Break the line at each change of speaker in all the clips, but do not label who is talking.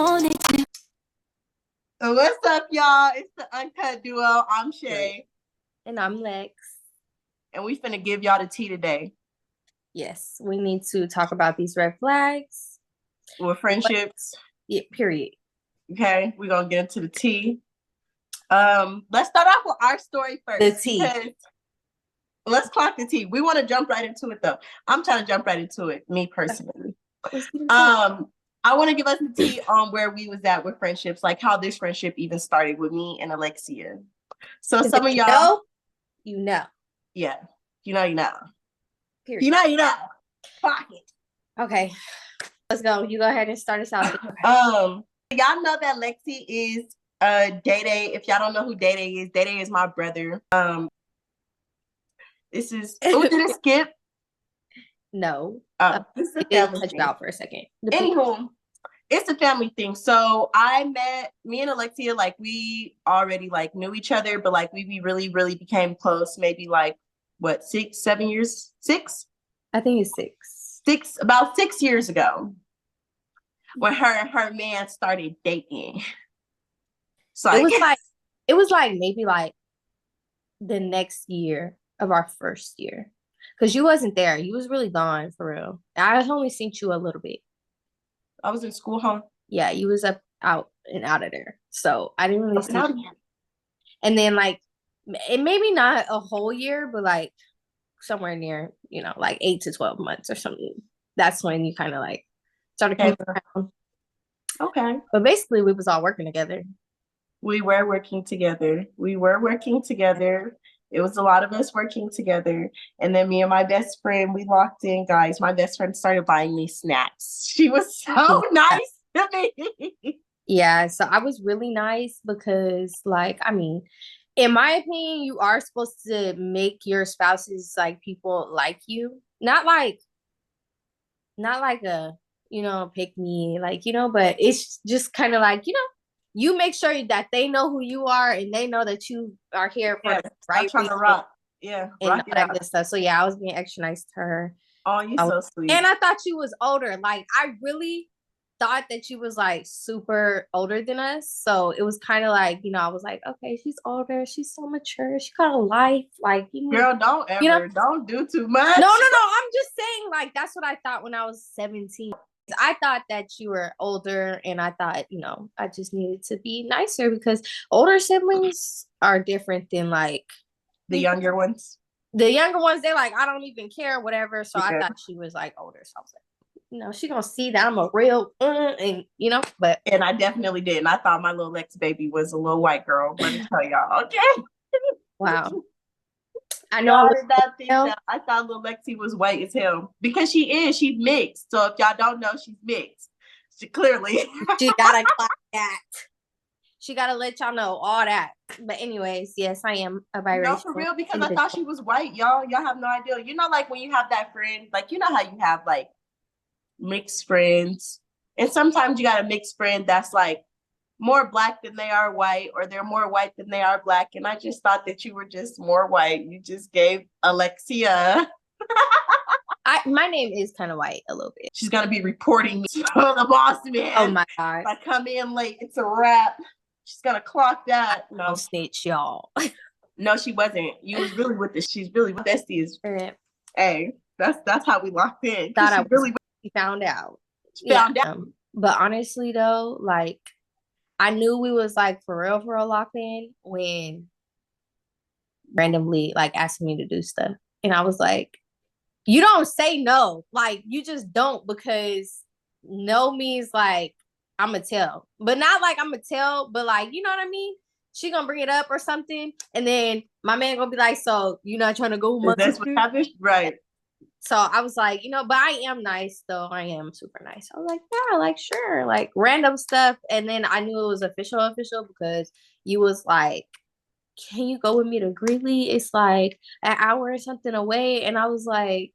wanted to.
What's up, y'all? It's the Uncut Duo. I'm Shay.
And I'm Lex.
And we finna give y'all the tea today.
Yes, we need to talk about these red flags.
With friendships.
Yeah, period.
Okay, we're gonna get into the tea. Let's start off with our story first.
The tea.
Let's clock the tea. We want to jump right into it though. I'm trying to jump right into it, me personally. I want to give us the tea on where we was at with friendships, like how this friendship even started with me and Alexia. So some of y'all,
you know.
Yeah, you know.
Period.
You know. Fuck it.
Okay, let's go. You go ahead and start us out.
Y'all know that Lexi is Day. If y'all don't know who Day is my brother. This is did it skip?
No.
This is a family thing.
Out for a second.
Anywho, it's a family thing. So I met me and Alexia, like we already like knew each other, but like we really, really became close. Maybe like what 6, 7 years? 6?
I think it's 6.
About 6 years ago, when her man started dating. So
it was like maybe like the next year of our first year. Because you wasn't there. You was really gone for real. I only seen you a little bit.
I was in school, huh?
Yeah, you was out of there. So I didn't really see you. And then like, it maybe not a whole year, but like somewhere near, like 8 to 12 months or something. That's when you kind of like started coming around.
Okay.
But basically we was all working together.
We were working together. It was a lot of us working together. And then me and my best friend, we locked in, guys. My best friend started buying me snacks. She was so nice to me.
Yeah, so I was really nice because, like, I mean, in my opinion, you are supposed to make your spouses like people like you. Not like a, pick me, like, but it's just kind of like, you make sure that they know who you are and they know that you are here for the right
trying to rock. Yeah.
And all that good stuff. So yeah, I was being extra nice to her.
Oh, you so sweet.
And I thought you was older. Like I really thought that you was like super older than us. So it was kind of like, I was like, okay, she's older. She's so mature. She got a life. Like,
girl, don't do too much.
No. I'm just saying, like, that's what I thought when I was 17. I thought that you were older, and I thought, I just needed to be nicer because older siblings are different than like
the younger ones.
The younger ones, they're like, I don't even care, whatever. So I thought she was like older. So I was like, she gonna see that I'm a real, and but.
And I definitely did. And I thought my little Lex baby was a little white girl. Let me tell y'all, okay?
Wow. I know.
I thought little Lexi was white as hell because she is. She's mixed. So if y'all don't know, she's mixed. She clearly.
She gotta clock that. She gotta let y'all know all that. But anyways, yes, I am a biracial.
No, for real, because I thought she was white, y'all. Y'all have no idea. Like when you have that friend, like how you have like mixed friends, and sometimes you got a mixed friend that's like more black than they are white, or they're more white than they are black. And I just thought that you were just more white. You just gave Alexia.
My name is kind of white a little bit.
She's gonna be reporting me to the boss man.
Oh my god!
If I come in late, it's a wrap. She's gonna clock that.
No snitch, y'all.
No, she wasn't. You was really with this. She's really with besties. Hey, that's how we locked in.
She found out. But honestly though, like I knew we was like for real locked in when randomly like asking me to do stuff. And I was like, you don't say no. Like you just don't, because no means like I'ma tell. But not like I'ma tell, but like, you know what I mean? She gonna bring it up or something. And then my man gonna be like, so you not trying to go?
That's what happened? Right.
So I was like, but I am nice though. I am super nice. I was like, yeah, like sure, like random stuff. And then I knew it was official because you was like, can you go with me to Greeley? It's like an hour or something away. And I was like,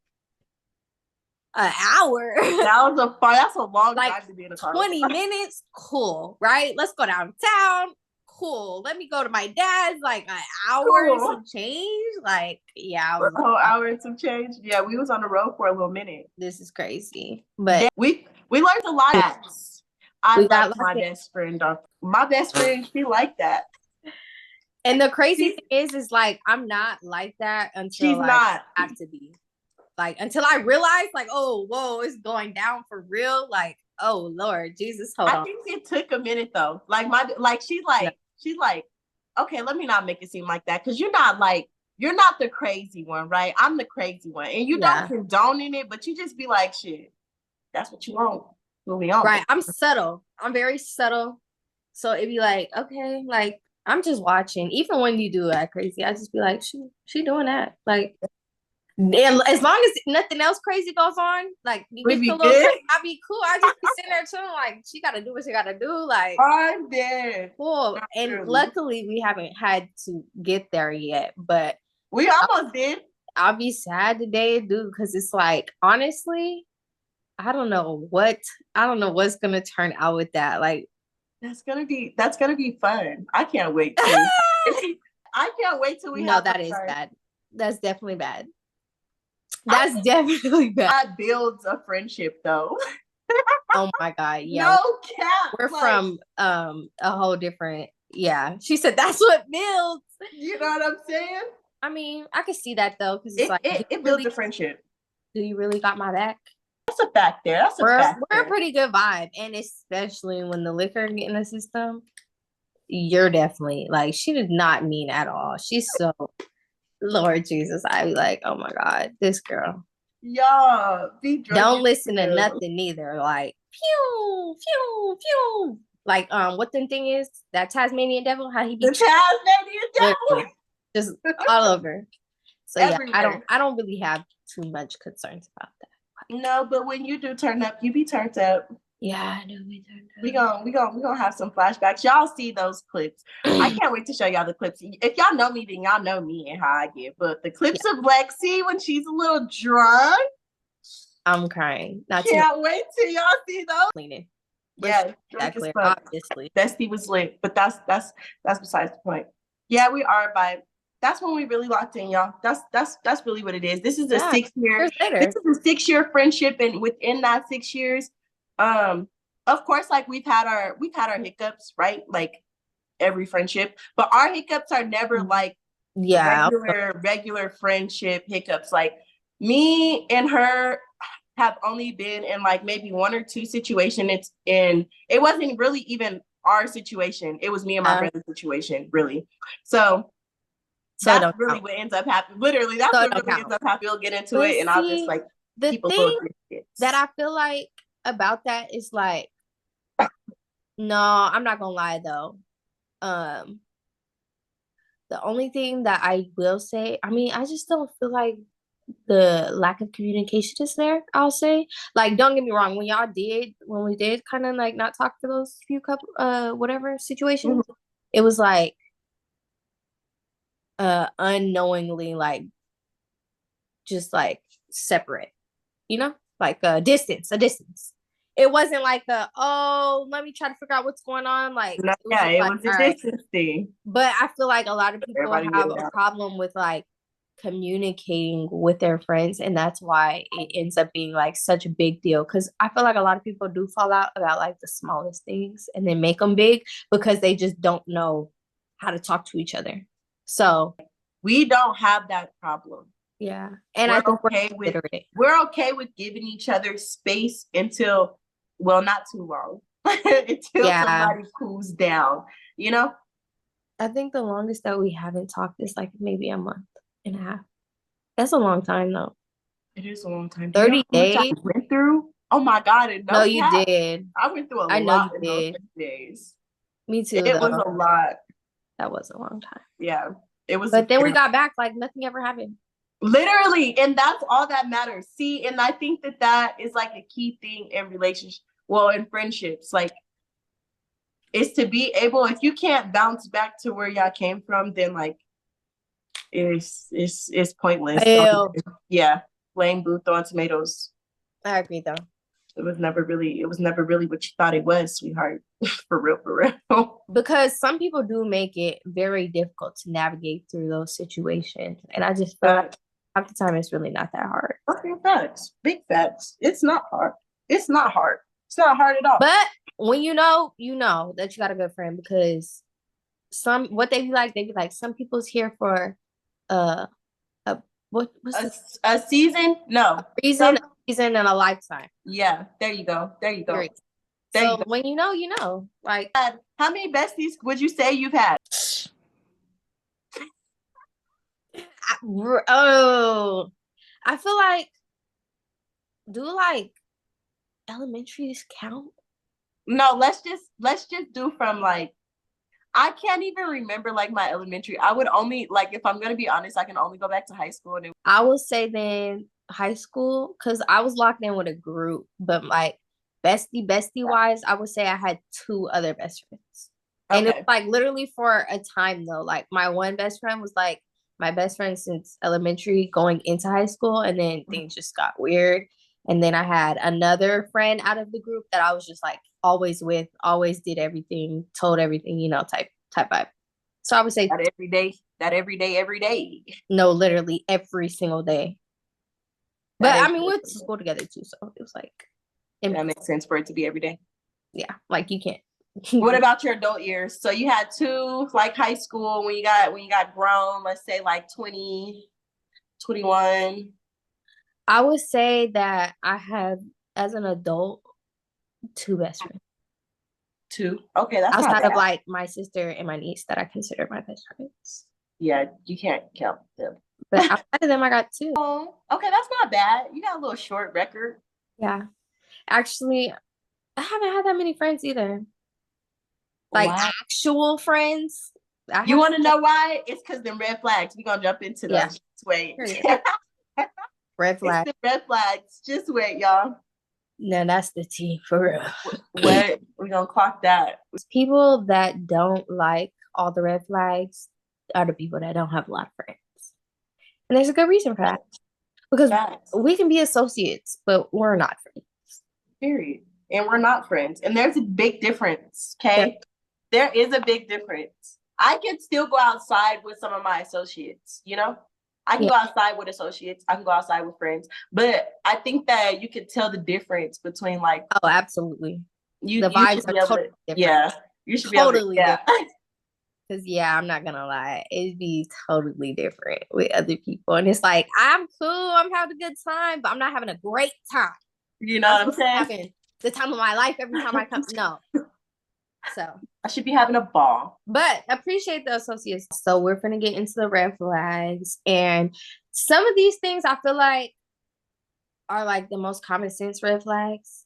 an hour?
That's a long
like
time to be in a car.
20 minutes? Cool, right? Let's go downtown. Cool. Let me go to my dad's, like an hour and some change. Like, yeah.
A whole hour and some change. Yeah, we was on the road for a little minute.
This is crazy. But
we learned a lot. I
We
love
got
my
like
best friend. My best friend, she like that.
and the crazy thing is like I'm not like that until
She's
like
not.
I have to be. Like until I realize like, oh, whoa, it's going down for real. Like, oh Lord Jesus, hold
I
on.
think it took a minute though.
No.
She's like, okay, let me not make it seem like that. Cause you're not the crazy one, right? I'm the crazy one. And you don't condone in it, but you just be like, shit, that's what you want. Moving on.
Right. I'm subtle. I'm very subtle. So it'd be like, okay, like I'm just watching. Even when you do that crazy, I just be like, she doing that. Like as long as nothing else crazy goes on, like you
We
get
be
the little
good.
crazy, I be cool. I just be sitting there chilling, like she gotta do what she gotta do. Like
I'm dead.
cool.
Not
And
really.
luckily we haven't had to get there yet, but
We almost did.
I'll be sad today, dude, because it's like honestly, I don't know what's gonna turn out with that. Like
That's gonna be fun. I can't wait to. I can't wait till we
no,
have
that is
fun.
bad. That's definitely bad. That's definitely bad.
That builds a friendship though.
Oh my God. Yeah.
No cap.
We're from a whole different, yeah. She said that's what builds.
You know what I'm saying?
I mean, I can see that though, because it's like
It builds a friendship.
Do you really got my back?
That's a fact there. That's a fact.
We're a pretty good vibe. And especially when the liquor get in the system, you're definitely like she did not mean at all. She's so Lord Jesus. I be like, oh my God, this girl.
Y'all be drunk.
Don't listen to nothing neither. Like pew, pew, pew. Like what the thing is, that Tasmanian devil, how he be
the Tasmanian devil.
Just all over. So
everywhere.
Yeah, I don't really have too much concerns about that.
No, but when you do turn up, you be turned up.
Yeah, I do be turned up.
We gonna have some flashbacks. Y'all see those clips. I can't wait to show y'all the clips. If y'all know me, then y'all know me and how I get. But the clips of Lexi when she's a little drunk,
I'm crying.
Can't wait till y'all see those.
Cleaning.
Yeah,
that clear, obviously.
Bestie was lit, but that's besides the point. Yeah, we are by. That's when we really locked in, y'all. That's really what it is. This is a 6 year. This is a 6 year friendship, and within that 6 years, of course, like we've had our hiccups, right? Like every friendship, but our hiccups are never like regular friendship hiccups. Like me and her have only been in like maybe 1 or 2 situations. It wasn't really even our situation. It was me and my brother's situation, really. So that's really what ends up happening. Literally, that's what really ends up happening. We'll get into it, and I'll just like
the thing that I feel like about that is like, no, I'm not gonna lie though. The only thing that I will say, I mean, I just don't feel like the lack of communication is there. I'll say, like, don't get me wrong. When we did kind of like not talk to those few couple, whatever situations, it was like, unknowingly, like, just like separate, you know, like a distance. It wasn't like let me try to figure out what's going on. Like,
it was a distance thing.
But I feel like a lot of people have a problem with like communicating with their friends, and that's why it ends up being like such a big deal, because I feel like a lot of people do fall out about like the smallest things and then make them big because they just don't know how to talk to each other. So
we don't have that problem.
Yeah, and I think
we're okay with giving each other space until, well, not too long, until somebody cools down, you know.
I think the longest that we haven't talked is like maybe a month and a half. That's a long time though.
It is a long time.
30 days.
I went through. Oh my God!
No, you did.
I went through a lot in those days.
Me too.
It was a lot.
That was a long time.
Yeah, it was.
But then we got back like nothing ever happened.
Literally, and that's all that matters. See, and I think that is like a key thing in relationships. Well, in friendships, like, is to be able. If you can't bounce back to where y'all came from, then like, it's pointless. Yeah, blame boo, throwing tomatoes.
I agree, though.
It was never really what you thought it was, sweetheart. For real.
Because some people do make it very difficult to navigate through those situations, and I just feel like half the time it's really not that hard.
Okay, facts, big facts. It's not hard. It's not hard at all.
But when you know that you got a good friend because what they be like, some people's here for a what's
a season? No.
reason, a season and a lifetime.
Yeah, there you go. There you go.
Period.
There
so
you go.
when you know. Like,
how many besties would you say you've had?
I feel like, do like elementaries count?
No, let's just do from like, I can't even remember like my elementary. I would only like, if I'm gonna be honest, I can only go back to high school. And
I would say then high school because I was locked in with a group, but like bestie wise, I would say I had two other best friends. And it was like literally for a time though. Like my one best friend was like my best friend since elementary going into high school, and then things just got weird. And then I had another friend out of the group that I was just like always with, always did everything, told everything, type vibe. So I would say
that every day.
No, literally every single day. But I mean, we went to school together too, so it was like
that makes sense for it to be every day.
Yeah, like you can't.
What about your adult years? So you had two, like high school, when you got grown, let's say like 20, 21.
I would say that I have, as an adult, two best friends.
Two? Okay, that's
outside of like my sister and my niece that I consider my best friends.
Yeah, you can't count them.
But outside of them, I got two.
Oh, okay, that's not bad. You got a little short record.
Yeah. Actually, I haven't had that many friends either. Like actual friends.
You want to know why? It's because them red flags. We're going to jump into those. Just wait.
Red flags.
It's the red flags. Just wait, y'all.
No, that's the tea for real.
What? We're going to clock that.
People that don't like all the red flags are the people that don't have a lot of friends. And there's a good reason for that. Because we can be associates, but we're not friends.
Period. And we're not friends. And there's a big difference, okay? There is a big difference. I can still go outside with some of my associates, I can go outside with associates. I can go outside with friends. But I think that you can tell the difference between like...
Oh, absolutely.
The vibes are totally different. Yeah. You should
totally be able to, different. Because, I'm not going to lie. It'd be totally different with other people. And it's like, I'm cool. I'm having a good time. But I'm not having a great time.
You know what I'm saying?
Having the time of my life every time I come. No. So
I should be having a ball.
But appreciate the associates. So we're going to get into the red flags. And some of these things I feel like are like the most common sense red flags.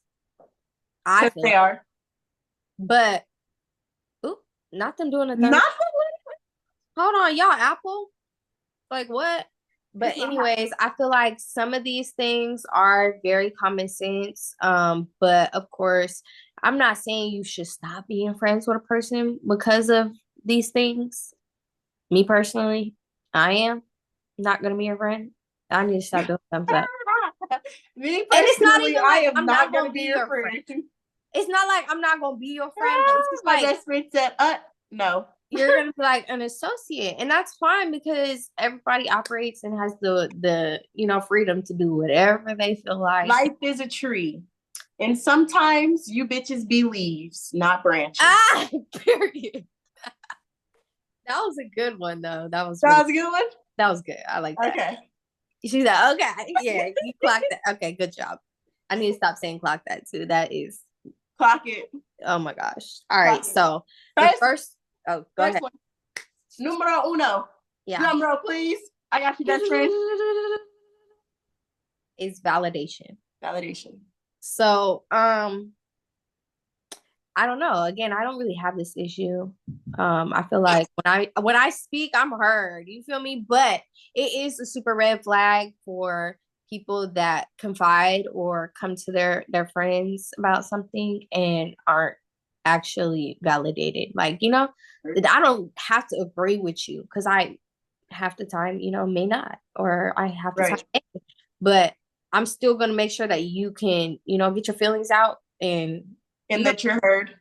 I feel
they are.
But not them doing a thing. Hold on, y'all, Apple. Like what? But anyways, I feel like some of these things are very common sense. But of course, I'm not saying you should stop being friends with a person because of these things. Me personally, I am not gonna be your friend. I need to stop doing thumbs up.
Me personally, and it's not even like, I am not gonna be your friend.
It's not like I'm not gonna be your friend, but it's just
my
like
best friend said, no.
You're gonna be like an associate, and that's fine because everybody operates and has the freedom to do whatever they feel like.
Life is a tree, and sometimes you bitches be leaves, not branches.
Period. That was a good one though. That was
a good one.
That was good. I like that.
Okay.
She's like, okay, yeah, you clocked that. Okay, good job. I need to stop saying clock that too. That is
clock it.
Oh my gosh. All right, so the first. Oh, go ahead.
One. Numero uno.
Yeah.
Numero, please. I got you, best friend.
Is validation.
Validation.
So, I don't know. Again, I don't really have this issue. I feel like when I speak, I'm heard. You feel me? But it is a super red flag for people that confide or come to their friends about something and aren't actually validated. Like, I don't have to agree with you because I half the time, may not, or I have the time, but I'm still going to make sure that you can, get your feelings out and
that you're heard.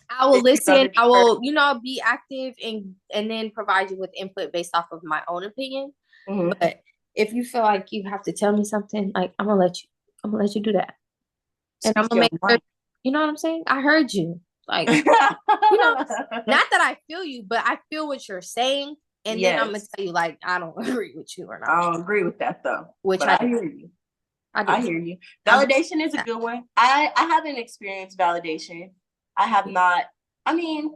I will listen. I will, be active and then provide you with input based off of my own opinion. Mm-hmm. But if you feel like you have to tell me something, like I'm gonna let you do that. And I'm gonna make sure You know what I'm saying? I heard you. Like, you know, not that I feel you, but I feel what you're saying. And then I'm gonna
Yes.
tell you, like, I don't agree with you or
I
not.
don't agree with that though.
Which
But
I
I
do.
hear you.
I do.
I hear you.
I believe
Validation is a
that.
good one. I haven't experienced validation. I have not. I mean,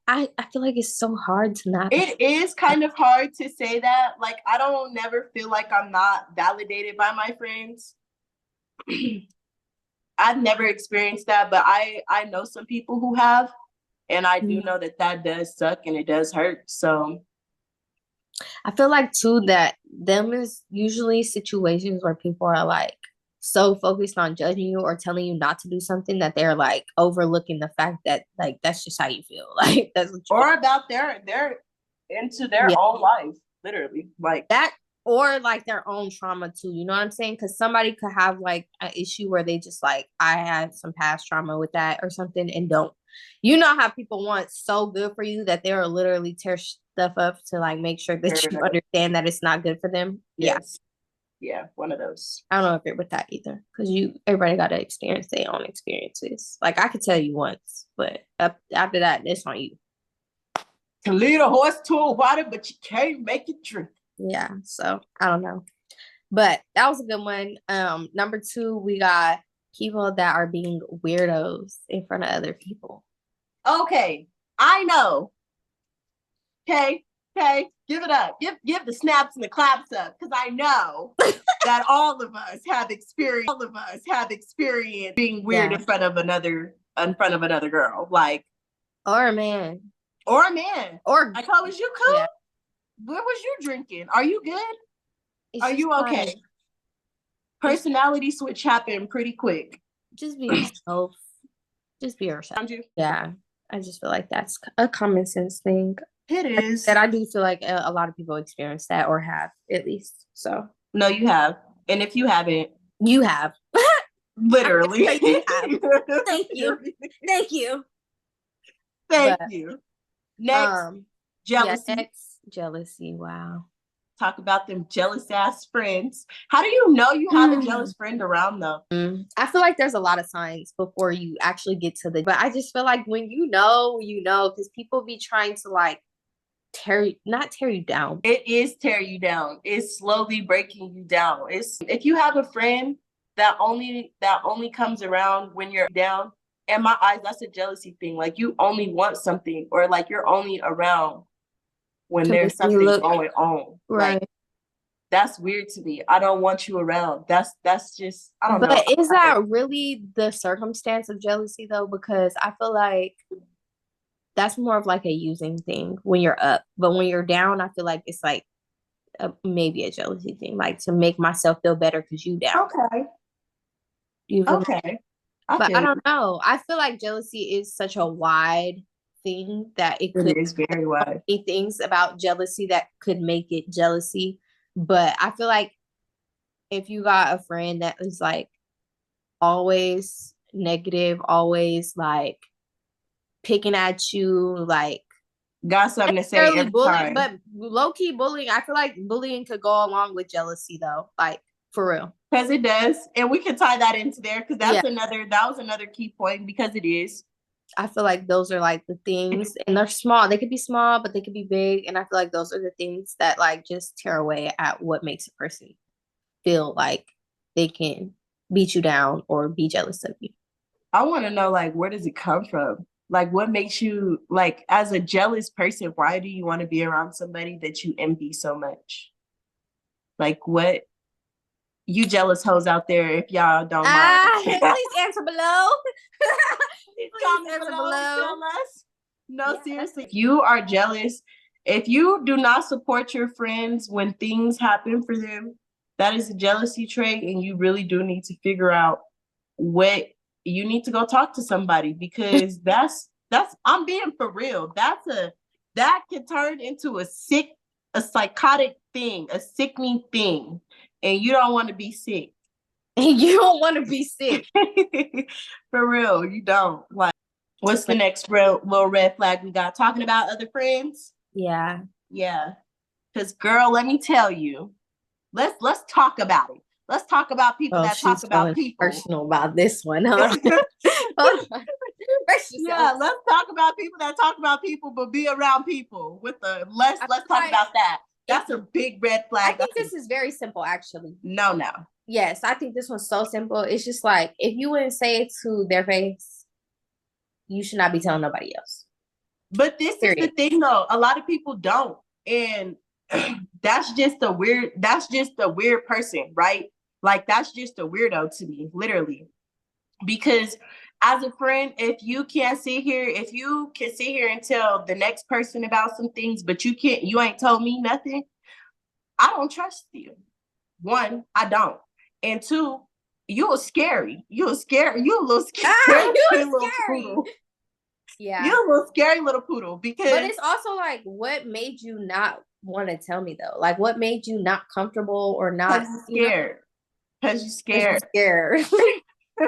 I feel like it's so hard to not.
it is kind of hard to say that. Like, I don't never feel like I'm not validated by my friends. I've never experienced that, but I know some people who have, and I do know that that does suck and it does hurt. So
I feel like too that them is usually situations where people are like so focused on judging you or telling you not to do something that they're like overlooking the fact that like that's just how you feel. Like that's what you
or about their into their
yeah.
own life, literally. Like
That or like their own trauma too. You know what I'm saying? Because somebody could have like an issue where they just like I had some past trauma with that or something and don't. You know how people want so good for you that they're literally tear stuff up to like make sure that you understand that it's not good for them.
Yes. Yeah, one of those.
I don't agree with that either because everybody got to experience their own experiences. Like I could tell you once, but after that, it's on you.
Can lead a horse to a water, but you can't make it drink.
Yeah, so I don't know, but that was a good one. Number 2, we got people that are being weirdos in front of other people.
Okay, I know. Okay, give it up. Give the snaps and the claps up because I know that all of us have experienced being weird in front of another girl, like
or a man,
or like how was you cool? Yeah. What was you drinking? Are you good? Are you okay? Like, personality switch happened pretty quick.
Just be yourself. Just be yourself. Yeah, I just feel like that's a common sense thing.
It is.
And I do feel like a lot of people experience that or have at least. So
no, you have, and if you haven't,
you have.
Literally.
You have. Thank you. Thank you.
Thank you. Next, jealousy.
Yeah, next, jealousy. Wow.
Talk about them jealous ass friends. How do you know you have a jealous friend around though?
I feel like there's a lot of signs before you actually get to but I just feel like when you know, because people be trying to like not tear you down.
It is tear you down. It's slowly breaking you down. It's if you have a friend that only comes around when you're down, in my eyes, that's a jealousy thing. Like you only want something, or like you're only around when there's something going on.
Right.
Like that's weird to me. I don't want you around. That's just I don't know.
But is that really the circumstance of jealousy though? Because I feel like that's more of like a using thing when you're up. But when you're down, I feel like it's like maybe a jealousy thing, like to make myself feel better because you down.
Okay. Okay.
But I don't know. I feel like jealousy is such a wide thing that it
is very wide.
Things about jealousy that could make it jealousy. But I feel like if you got a friend that is like always negative, always like picking at you, like
got something to say every time.
But low-key bullying, I feel like bullying could go along with jealousy though, like for real.
Because it does. And we can tie that into there because that was another key point because it is.
I feel like those are like the things and they're small. They could be small, but they could be big. And I feel like those are the things that like just tear away at what makes a person feel like they can beat you down or be jealous of you.
I want to know, like, where does it come from? Like, what makes you, like, as a jealous person, why do you want to be around somebody that you envy so much? Like, what? You jealous hoes out there, if y'all don't mind.
Please answer below.
Please answer below. Tell us. No, seriously. If you are jealous, if you do not support your friends when things happen for them, that is a jealousy trait, and you really do need to figure out what you need to go talk to somebody because that's I'm being for real. That can turn into a psychotic thing, a sickening thing, and you don't want to be sick.
You don't want to be sick.
For real, you don't. Like, what's the next little red flag we got? Talking about other friends? Yeah. Because girl, let me tell you, let's talk about it. let's talk about people
Oh,
that talk
she's
about
feeling
people.
personal about this one. Hold on. Hold on. Brace
Yeah,
yourself.
let's talk about people that talk about people, but be around people with the let's
I
talk
feel like
about that. That's a big red
I
flag.
think this is very simple, actually.
No.
Yes, I think this one's so simple. It's just like if you wouldn't say it to their face, you should not be telling nobody else.
But this is the thing though. A lot of people don't. And that's just a weird person, right? Like that's just a weirdo to me, literally. Because as a friend, if you can sit here and tell the next person about some things, but you ain't told me nothing, I don't trust you. One, I don't. And two, you're scary. You're scary. You're a little scary little poodle.
Yeah.
You're a little scary little poodle because.
But it's also like, what made you not want to tell me though? Like, what made you not comfortable or not
scared? Because you're scared.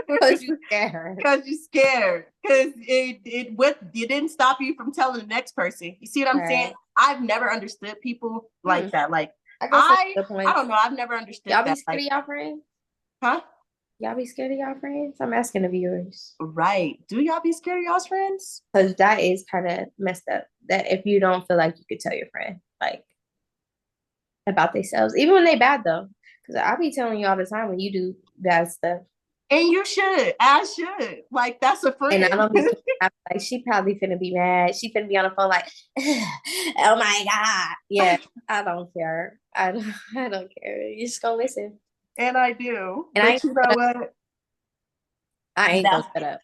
Because you're scared.
Because you're scared. Because it didn't stop you from telling the next person. You see what I'm saying? I've never understood people like that. Like I don't know. I've never understood
y'all
that.
Be scared of y'all friends?
Huh?
Y'all be scared of y'all friends? I'm asking the viewers.
Right. Do y'all be scared of y'all's friends?
Because that is kind of messed up. That if you don't feel like you could tell your friend like about themselves, even when they bad though. Because I'll be telling you all the time when you do bad stuff.
And you should. I should. Like that's a friend.
And I don't be like she probably finna be mad. She finna be on the phone like, oh my God. Yeah, I don't care. I don't care. You just gonna listen.
And I do.
And
but you know what?
I ain't gonna shut up.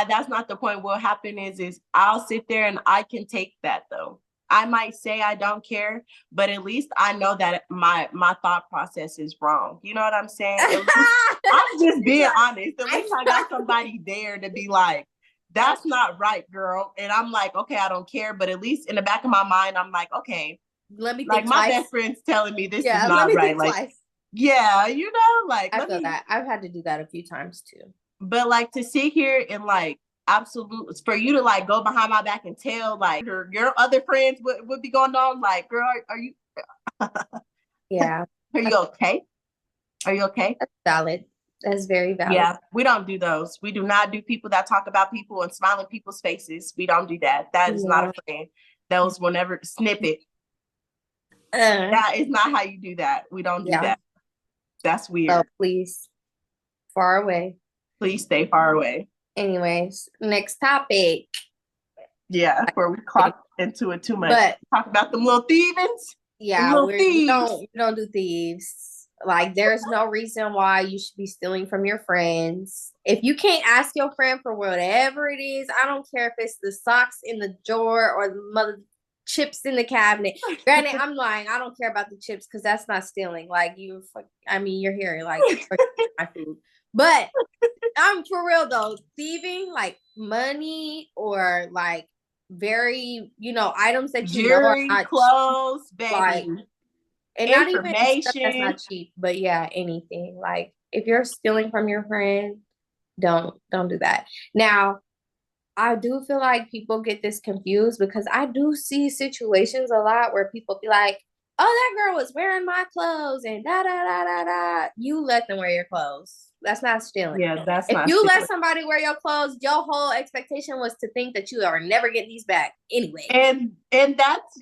That's not the point. What happen is I'll sit there and I can take that though. I might say I don't care, but at least I know that my thought process is wrong. You know what I'm saying? I'm just being honest. At least I got somebody there to be like, that's not right, girl. And I'm like, okay, I don't care. But at least in the back of my mind, I'm like, okay,
let me
like
think
my
twice.
best friend's telling me this is not right. Like,
twice.
Yeah, you know, like
I feel that. I've had to do that a few times too.
But like to sit here and like absolutely for you to like go behind my back and tell like your other friends what be going on, like, girl, are you
yeah.
Are you okay? Are you okay?
That's valid. That's very valid.
Yeah, we don't do those. We do not do people that talk about people and smile in people's faces. We don't do that. That is not a friend. Those will never snip it. That is not how you do that. We don't do that. That's weird.
So please, far away.
Please stay far away.
Anyways, next topic.
Yeah, before we clock into it too much.
But
talk about them little thieves.
Yeah, we don't do thieves. Like, there's no reason why you should be stealing from your friends. If you can't ask your friend for whatever it is, I don't care if it's the socks in the drawer or the mother chips in the cabinet. Granted, I'm lying. I don't care about the chips because that's not stealing. Like you're here like my food. But I'm for real though. Thieving like money or like very, items that you
jewelry,
know are not
clothes, cheap, baby.
Like, and not even stuff that's not cheap, but yeah, anything. Like if you're stealing from your friend, don't do that. Now, I do feel like people get this confused because I do see situations a lot where people be like, oh, that girl was wearing my clothes and da da da da da. You let them wear your clothes. That's not stealing.
Yeah, that's
if
not
you
stealing.
Let somebody wear your clothes, your whole expectation was to think that you are never getting these back anyway.
And that's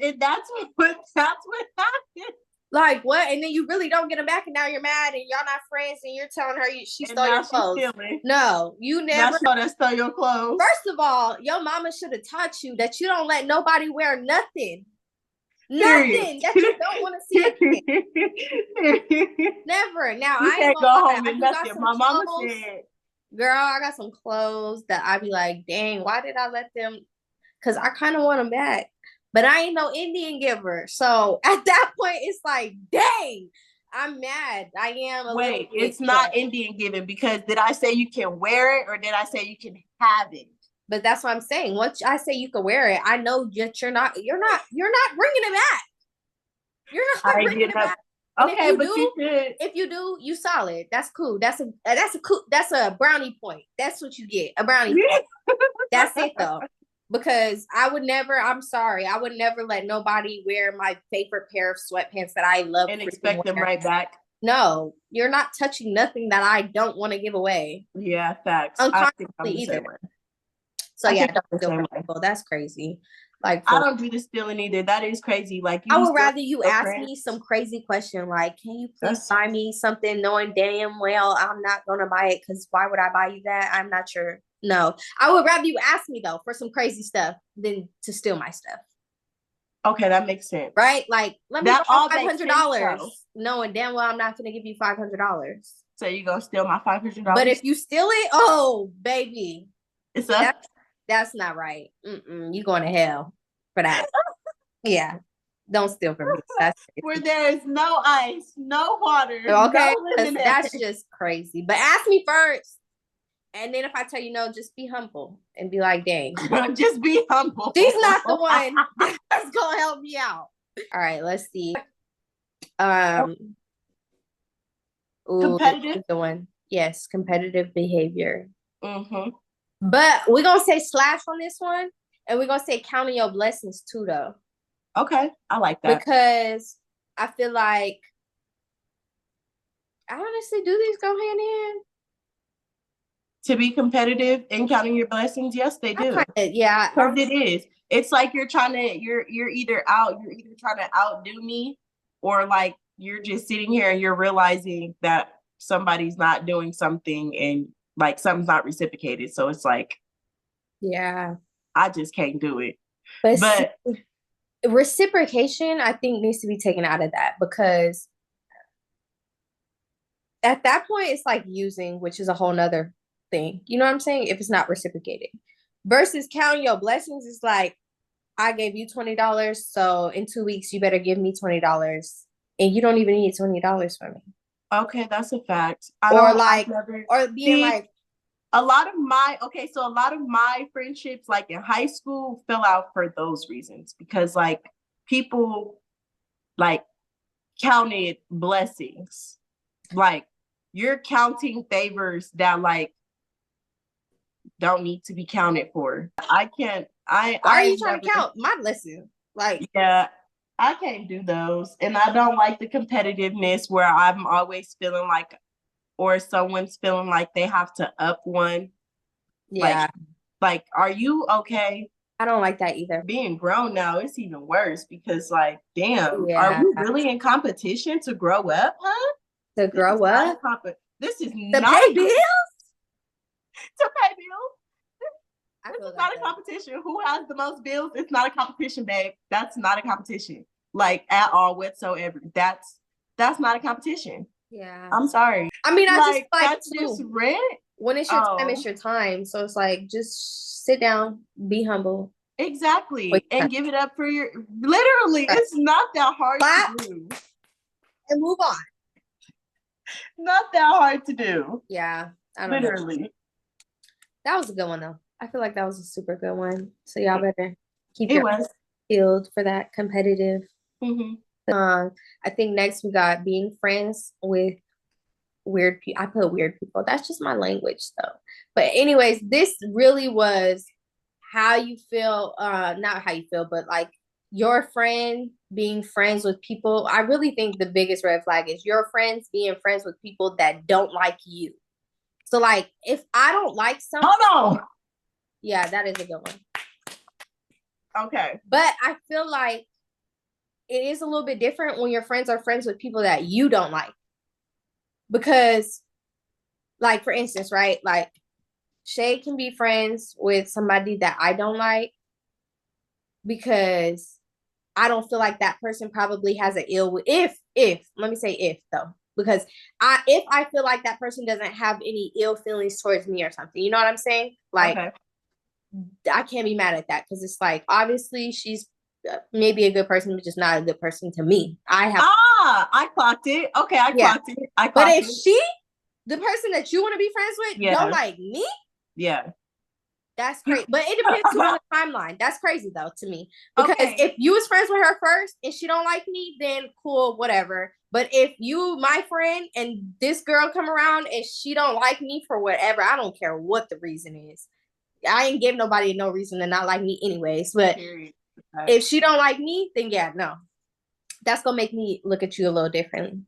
what happened.
Like what? And then you really don't get them back, and now you're mad, and y'all not friends, and you're telling her she stole your clothes. No, you never.
That's stole your clothes.
First of all, your mama should have taught you that you don't let nobody wear nothing. Nothing that you don't want to see again. Never. Now
you
I
can't
ain't
go home
and
nothing. My mama said,
"Girl, I got some clothes that I be like, dang, why did I let them? Because I kind of want them back, but I ain't no Indian giver. So at that point, it's like, dang, I'm mad. I am.
Wait, it's not Indian giving because did I say you can wear it or did I say you can have it?
But that's what I'm saying. Once I say you can wear it, I know that you're not bringing it back. You're not bringing it back.
Okay, but you should.
If you do, you solid. That's cool. That's a brownie point. That's what you get. A brownie point. That's it though. Because I'm sorry, I would never let nobody wear my favorite pair of sweatpants that I love
and expect them right back.
No, you're not touching nothing that I don't want to give away.
Yeah, facts. I think I'm
Unconsciously
the
either.
same way.
So
I
yeah,
think I'm
don't
the
steal
same
from
way.
people. That's crazy. Like
I
for
don't do the stealing either. That is crazy. Like
I
you
would
steal
rather you
your
ask
friends.
me some crazy question like, can you please
That's
buy me something knowing damn well I'm not gonna buy it because why would I buy you that? I'm not sure. No. I would rather you ask me though for some crazy stuff than to steal my stuff.
okay. That makes sense.
Right? Like, let me
That
borrow
all
five
makes
hundred
sense though.
dollars, knowing damn well I'm not gonna give you $500.
So you gonna steal my
But
$500?
if you steal it, oh baby,
It's up.
that's not right. You going to hell for that. Yeah. Don't steal from me. That's
Where
crazy.
there is no ice, no water,
Okay,
no lemonade.
that's just crazy. But ask me first. And then if I tell you no, just be humble and be like, dang.
Just be humble.
She's not the one that's gonna help me out. All right, let's see.
Competitive.
The one. Yes, competitive behavior.
Mm-hmm.
But we're gonna say slash on this one, and we're gonna say counting your blessings too, though.
Okay, I like that.
Because I feel like honestly, do these go hand in hand?
To be competitive and counting your blessings, yes, they do.
Yeah,
because it is. It's like you're either trying to outdo me, or like you're just sitting here and you're realizing that somebody's not doing something and like something's not reciprocated. So it's like,
yeah,
I just can't do it.
But reciprocation, I think, needs to be taken out of that, because at that point it's like using, which is a whole nother thing. You know what I'm saying? If it's not reciprocated. Versus counting your blessings is like, I gave you $20, so in 2 weeks you better give me $20, and you don't even need $20 from me.
Okay, that's a fact.
Or being like,
a lot of my friendships, like in high school, fell out for those reasons, because like people like counted blessings. Like you're counting favors that like don't need to be counted for. I can't.
Why are you trying to count my blessing? Like,
yeah, I can't do those, and I don't like the competitiveness where I'm always feeling like, or someone's feeling like they have to up one.
Yeah.
Like, are you okay?
I don't like that either.
Being grown now, it's even worse, because like, damn, are we really in competition to grow up, huh?
To grow up?
This is
to
not
pay bills?
To pay bills. This is not a competition. Who has the most bills? It's not a competition, babe. That's not a competition, like at all whatsoever. That's not a competition.
Yeah,
I'm sorry.
I mean, I just like
that's just rent.
When it's your time, it's your time. So it's like, just sit down, be humble.
Exactly. And give it up for your, literally, right. It's not that hard to do.
And move on.
Not that hard to do.
Yeah. I don't know. That was a good one though. I feel like that was a super good one. So y'all better keep your eyes peeled for that competitive. Mm-hmm. I think next we got being friends with weird people. I put weird people. That's just my language though. But anyways, this really was how you feel, not how you feel, but like your friend being friends with people. I really think the biggest red flag is your friends being friends with people that don't like you. So like, if I don't like something, hold on. Yeah, that is a good one. Okay. But I feel like it is a little bit different when your friends are friends with people that you don't like. Because, like, for instance, right? Like, Shay can be friends with somebody that I don't like because I don't feel like that person probably has an ill with, let me say if though, because if I feel like that person doesn't have any ill feelings towards me or something, you know what I'm saying? Like, okay. I can't be mad at that, because it's like, obviously she's maybe a good person, but just not a good person to me.
I clocked it. Okay, I clocked it.
But if she, the person that you want to be friends with, don't like me, yeah, that's crazy. But it depends on the timeline. That's crazy though to me, because if you was friends with her first and she don't like me, then cool, whatever. But if you my friend and this girl come around and she don't like me for whatever, I don't care what the reason is. I ain't give nobody no reason to not like me anyways. But if she don't like me, then yeah, no. That's gonna make me look at you a little differently.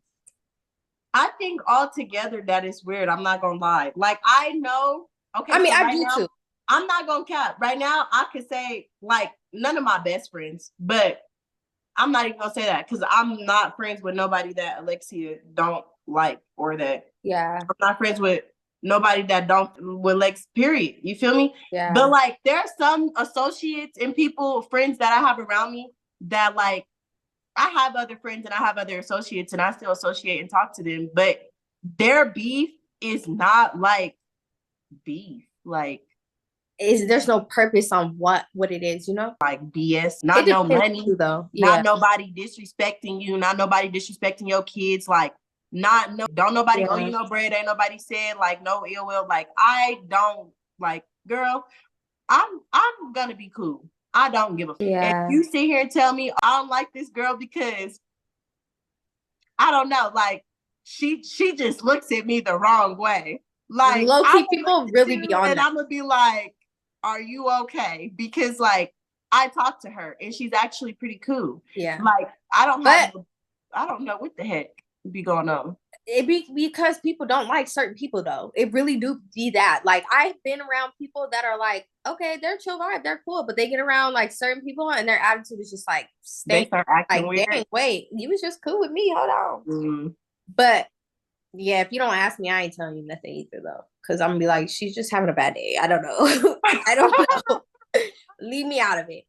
I think altogether that is weird. I'm not gonna lie. Like I know. Okay,
I mean,
so
I
right
do
now,
too.
I'm not gonna cap. Right now, I could say like none of my best friends, but I'm not even gonna say that because I'm not friends with nobody that Alexia don't like or that
Yeah.
I'm not friends with nobody that don't with Lex, period. You feel me?
Yeah.
But like there's some associates and people, friends that I have around me that like I have other friends and I have other associates and I still associate and talk to them, but their beef is not like beef. Like
There's no purpose on what it is, you know?
like BS,
It
not no
depends
money,
too, though.
not
Yeah.
nobody disrespecting you, not nobody disrespecting your kids, like not no don't nobody owe you no bread, ain't nobody said like no ill will. Like I don't like girl, I'm gonna be cool. I don't give a fuck.
Yeah.
If you sit here and tell me I don't like this girl because I don't know, like she just looks at me the wrong way. Like
Low
I'm
key, people really be on
and
that.
I'm gonna be like, "Are you okay?" Because like I talked to her and she's actually pretty cool.
Yeah.
Like I don't know what the heck be going on.
It be because people don't like certain people though. It really do be that. Like I've been around people that are like, okay, they're chill vibe, they're cool, but they get around like certain people and their attitude is just like
They start acting
like,
weird.
dang, wait, you was just cool with me. Hold on.
Mm.
But yeah, if you don't ask me, I ain't telling you nothing either though. Cause I'm gonna be like, she's just having a bad day. I don't know. I don't know. Leave me out of it.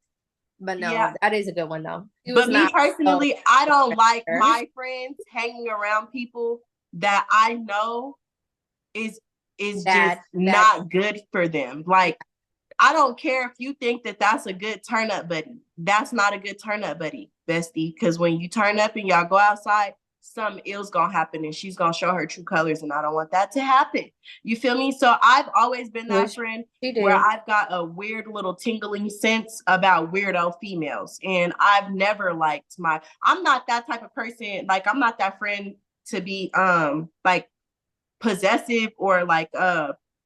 But no,
yeah,
that is a good one though.
But me personally, I don't like my friends hanging around people that I know is just not good for them. Like I don't care if you think that that's a good turn up buddy. That's not a good turn up buddy, bestie. Because when you turn up and y'all go outside, some ill's gonna happen and she's gonna show her true colors, and I don't want that to happen. You feel me? So I've always been that friend where I've got a weird little tingling sense about weirdo females, and I've never liked I'm not that type of person. Like I'm not that friend to be like possessive or like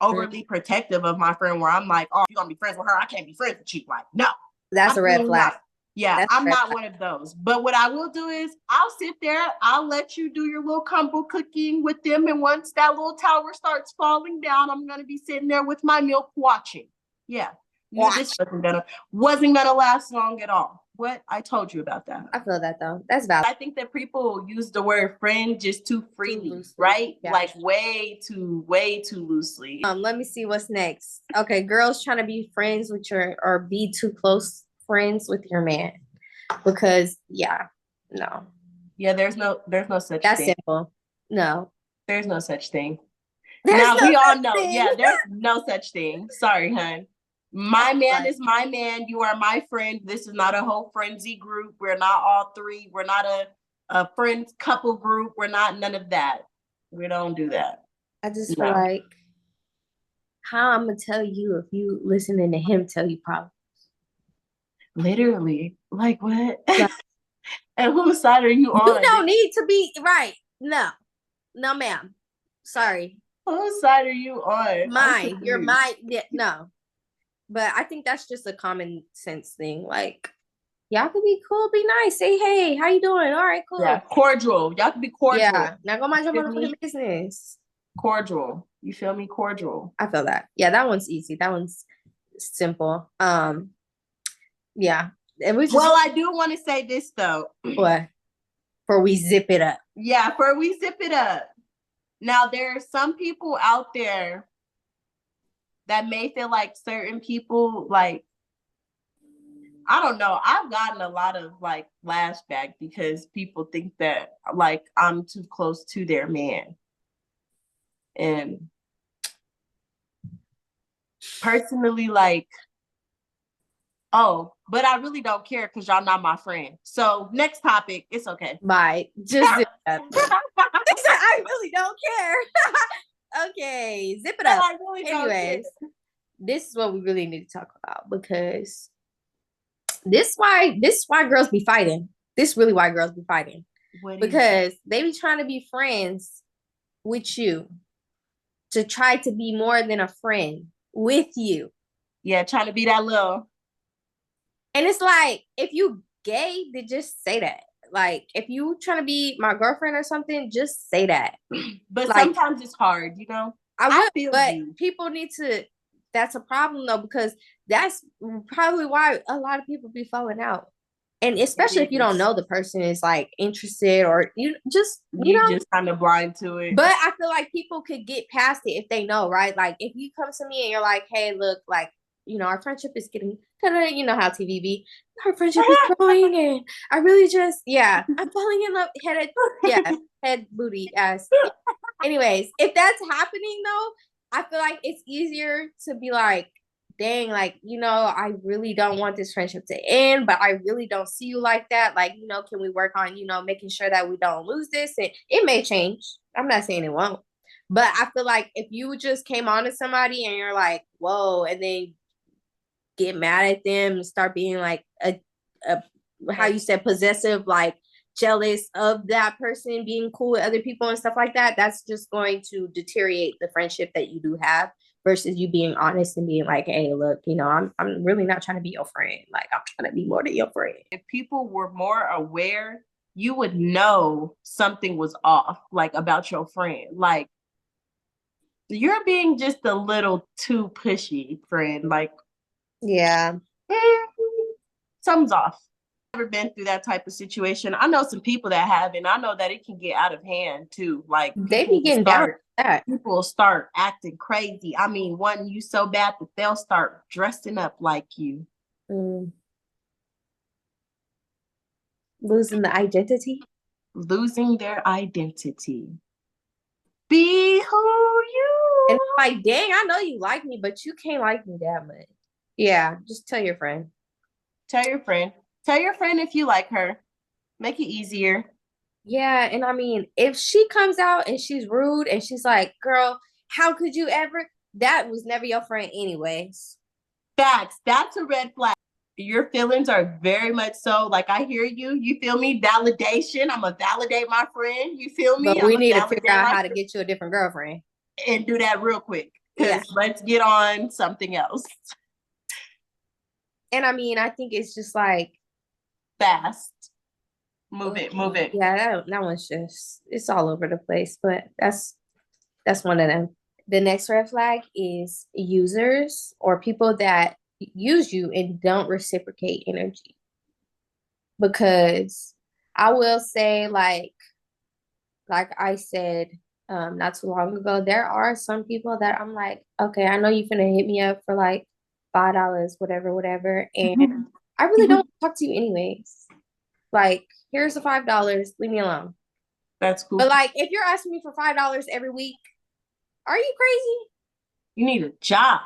overly protective of my friend where I'm like, oh, you're gonna be friends with her, I can't be friends with you. Like, no.
That's a red flag.
Yeah, I'm not one of those. But what I will do is I'll sit there, I'll let you do your little combo cooking with them. And once that little tower starts falling down, I'm gonna be sitting there with my milk watching. Yeah. This wasn't gonna last long at all. What? I told you about that.
I feel that though. That's valid.
I think that people use the word friend just too freely, right? Yeah. Like way too loosely.
Let me see what's next. Okay, girls trying to be friends with or be too close friends with your man. Because no.
Yeah, there's no such thing.
That's simple. No.
There's no such thing. Now we all know. Yeah, there's no such thing. Sorry, hun. My man is my man. You are my friend. This is not a whole frenzy group. We're not all three. We're not a friends couple group. We're not none of that. We don't do that.
I just feel like how I'm gonna tell you if you listening to him tell you problems.
Literally. Like what? Yeah. And whose side are you on?
You don't need to be right. No, ma'am. Sorry.
Whose side are you on?
Mine. You're mine. Yeah, no. But I think that's just a common sense thing. Like, y'all can be cool, be nice, say hey, how you doing? All right, cool.
Yeah, cordial. Y'all can be cordial. Yeah.
Now go mind your motherfucking business.
Cordial. You feel me? Cordial.
I feel that. Yeah, that one's easy. That one's simple. Yeah.
I do want to say this though.
What? For we zip it up.
Yeah, for we zip it up. Now there are some people out there that may feel like certain people, like, I don't know. I've gotten a lot of like flashback because people think that like I'm too close to their man. And personally, like, oh, but I really don't care because y'all not my friend. So next topic, it's okay.
Bye. Just zip it up. I really don't care. Okay, zip it up. Really anyways, this is what we really need to talk about because this why girls be fighting. This really why girls be fighting. Because they be trying to be friends with you to try to be more than a friend with you.
Yeah, trying to be that little.
And it's like, if you gay, then just say that. Like, if you trying to be my girlfriend or something, just say that.
But
Like,
sometimes it's hard, you know?
I
I
would,
feel
but
you.
people need to. That's a problem though, because that's probably why a lot of people be falling out. And especially if
It
you don't
is.
know the person is like interested, or you just,
You just kind of blind to it.
but I feel like people could get past it if they know, right? Like if you come to me and you're like, hey, look, like, our friendship is getting kind of, how TV be, our friendship is growing, and I really just, yeah, I'm falling in love, head, booty, ass. Yeah. Anyways, if that's happening though, I feel like it's easier to be like, dang, like, I really don't want this friendship to end, but I really don't see you like that. Like, can we work on, making sure that we don't lose this? And it may change. I'm not saying it won't. But I feel like if you just came on to somebody and you're like, whoa, and then get mad at them and start being like a how you said, possessive, like jealous of that person being cool with other people and stuff like that, that's just going to deteriorate the friendship that you do have, versus you being honest and being like, hey, look, I'm really not trying to be your friend. Like, I'm trying to be more than your friend.
If people were more aware, you would know something was off, like about your friend. Like, you're being just a little too pushy, friend. Like,
yeah,
something's off. Never been through that type of situation. I know some people that have, and I know that it can get out of hand too. Like,
they be getting down with that.
people start acting crazy. I mean, wanting you so bad that they'll start dressing up like you.
Losing the identity.
Losing their identity. Be who you
And like, dang, I know you like me, but you can't like me that much. Yeah, just tell your friend.
Tell your friend. Tell your friend if you like her. Make it easier.
Yeah, and I mean, if she comes out and she's rude and she's like, girl, how could you ever? That was never your friend anyways.
Facts. That's a red flag. Your feelings are very much so. Like, I hear you. You feel me? Validation. I'm going to validate my friend. You feel me?
But
I'm
we
going to
need to figure
validate
out
my
how to get you a different girlfriend.
and do that real quick.
Yeah.
Because let's get on something else.
And I mean, I think it's just like
Fast. Move it.
Yeah, that one's just, it's all over the place, but that's one of them. The next red flag is users or people that use you and don't reciprocate energy. Because I will say, like I said, not too long ago, there are some people that I'm like, okay, I know you're finna hit me up for like $5, whatever, and I really don't talk to you anyways. Like, here's the $5, leave me alone.
That's cool.
But like, if you're asking me for $5 every week, are you crazy?
You need a job.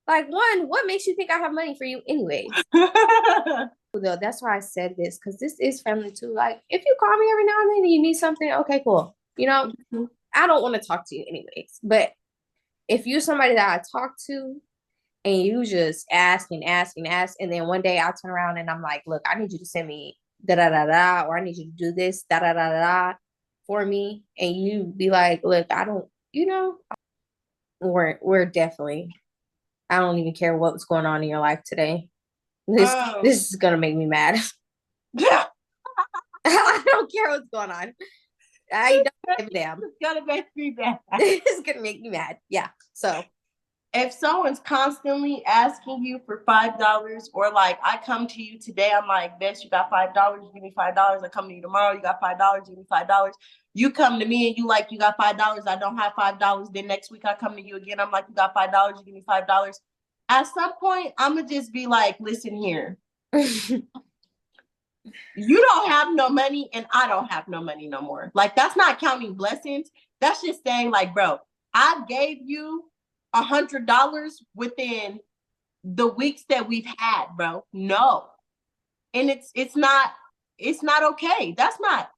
Like, one, what makes you think I have money for you anyways? Though, that's why I said this, because this is family too. Like, if you call me every now and then and you need something, okay, cool. I don't want to talk to you anyways. But if you're somebody that I talk to and you just ask and ask and ask, and then one day I turn around and I'm like, look, I need you to send me da da da da, or I need you to do this da da da da for me, and you be like, look, I don't, we're definitely, I don't even care what's going on in your life today. This is gonna make me mad. I don't care what's going on. I don't give a damn.
It's gonna make me mad.
It's gonna make me mad. Yeah. So
if someone's constantly asking you for $5, or like, I come to you today, I'm like, Bess, you got $5, give me $5. I come to you tomorrow, you got $5, give me $5. You come to me and you like, you got $5, I don't have $5. Then next week I come to you again, I'm like, you got $5, you give me $5. At some point, I'm gonna just be like, listen here. You don't have no money and I don't have no money no more. Like, that's not counting blessings. That's just saying, like, bro, I gave you $100 within the weeks that we've had, bro. No. And it's not okay. That's not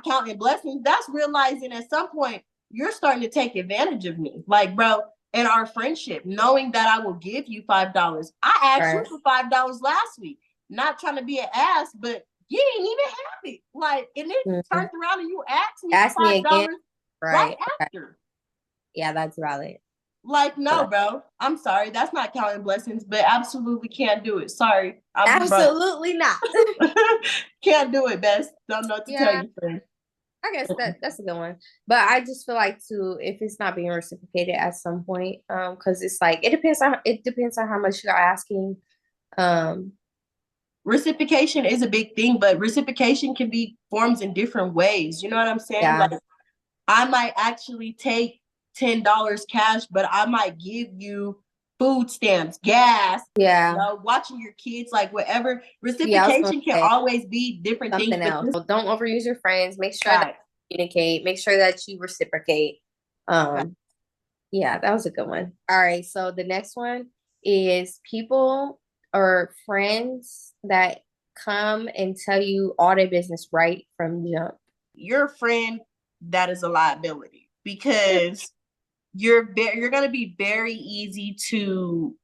counting blessings. That's realizing at some point you're starting to take advantage of me. Like, bro, in our friendship, knowing that I will give you $5. I asked you for $5 last week. Not trying to be an ass, but you ain't even have it. Like, and then turned around and you asked me for $5
again.
right after.
Yeah, that's valid.
Like, no,
But
bro. I'm sorry. That's not counting blessings, but absolutely can't do it. Sorry. I'm broke.
absolutely not.
Can't do it, best. Don't know what to tell
Yeah,
you, friend.
I guess that's a good one. But I just feel like too, if it's not being reciprocated at some point, because it's like it depends on how much you're asking. Um,
Reciprocation is a big thing, but reciprocation can be forms in different ways. You know what I'm saying?
yeah,
Like, I might actually take $10 cash, but I might give you food stamps, gas,
yeah,
watching your kids, like whatever.
yeah. I was gonna
Reciprocation can
say
always be different things,
something
but
else.
this
So don't overuse your friends. Make sure that
fact,
you communicate. Make sure that you reciprocate.
fact.
Um, yeah, that was a good one. All right, so the next one is people or friends that come and tell you all their business right from jump.
You're a friend that is a liability because you're gonna be very easy to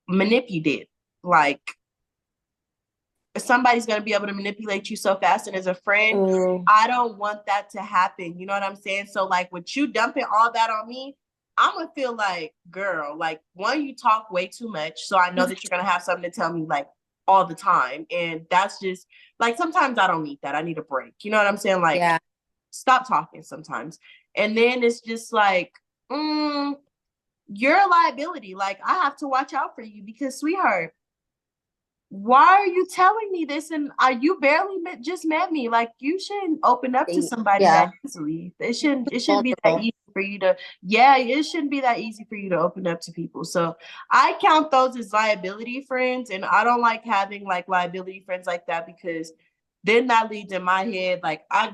manipulate. Like somebody's going to be able to manipulate you so fast, and as a friend
Mm,
I don't want that to happen, you know what I'm saying? So like with you dumping all that on me, I'm gonna feel like, girl, like one, you talk way too much, so I know that you're gonna have something to tell me like all the time, and that's just like sometimes I don't need that. I need a break, you know what I'm saying? Like
yeah,
stop talking sometimes. And then it's just like, you're a liability, like I have to watch out for you because, sweetheart, why are you telling me this? And you barely just met me. Like you shouldn't open up to somebody that
yeah,
easily. It shouldn't be that
vulnerable.
easy for you to, yeah, it shouldn't be that easy for you to open up to people. So I count those as liability friends, and I don't like having like liability friends like that, because then that leads in my head, like I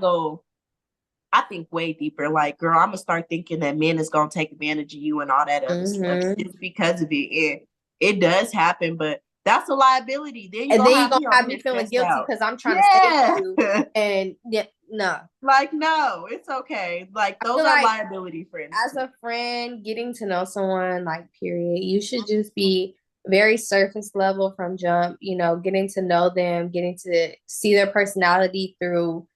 think way deeper. Like, girl, I'm gonna start thinking that men is gonna take advantage of you and all that other stuff
Hmm.
just because of it. And it does happen, but that's a liability. Then you're
And
gonna
then you're
have
gonna
me over
have
here
me feeling
stressed
guilty
out.
because I'm trying to save
Yeah.
you. And yeah, no.
Like, no, it's okay. Like,
I
those
feel
are
like
liability friends
as
to me.
a friend, getting to know someone, like, period, you should just be very surface level from jump, getting to know them, getting to see their personality through,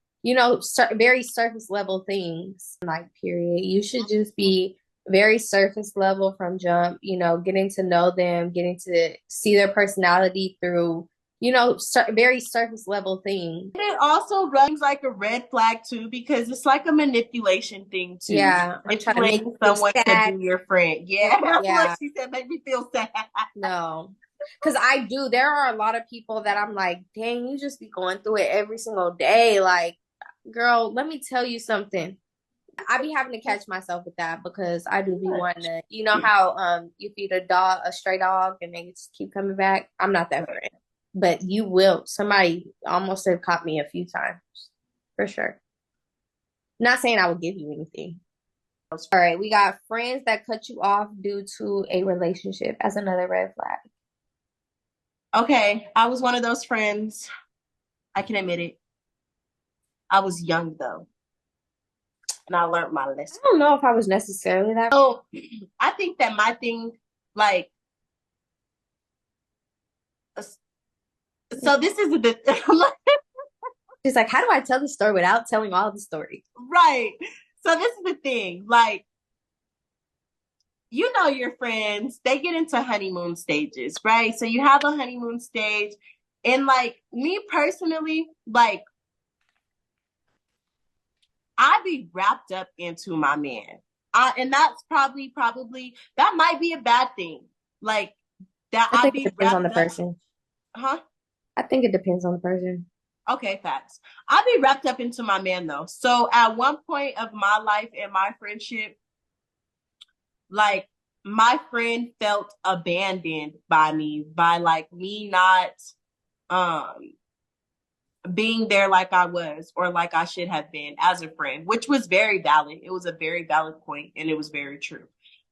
very surface level things, like, period. You should just be very surface level from jump, getting to know them, getting to see their personality through, very surface level things.
And it also runs like a red flag too, because it's like a manipulation thing too.
Yeah, I'm trying to make
Manipulating
you feel
someone to
sad.
be your friend. Yeah. Like
Yeah.
she said, make me feel sad.
No, because I do. There are a lot of people that I'm like, dang, you just be going through it every single day. Like, girl, let me tell you something. I be having to catch myself with that because I do be wanting to, you know how you feed a stray dog and they just keep coming back. I'm not that friend, but you will. Somebody almost have caught me a few times for sure. Not saying I would give you anything. All right, we got friends that cut you off due to a relationship as another red flag.
Okay, I was one of those friends. I can admit it. I was young though, and I learned my
I
lesson.
don't know if I was necessarily that.
So I think that my thing, like, so this is the
She's like, how do I tell the story without telling all the story?
right. So this is the thing, like, your friends, they get into honeymoon stages, right? So you have a honeymoon stage, and like me personally, like I be wrapped up into my man. And that's probably that might be a bad thing. Like that
I
I
think it
be
depends on the
wrapped up,
person.
huh?
I think it depends on the person.
Okay, facts. I be wrapped up into my man though. So at one point of my life and my friendship, like my friend felt abandoned by me, by like me not um being there like I was, or like I should have been as a friend, which was very valid. It was a very valid point, and it was very true.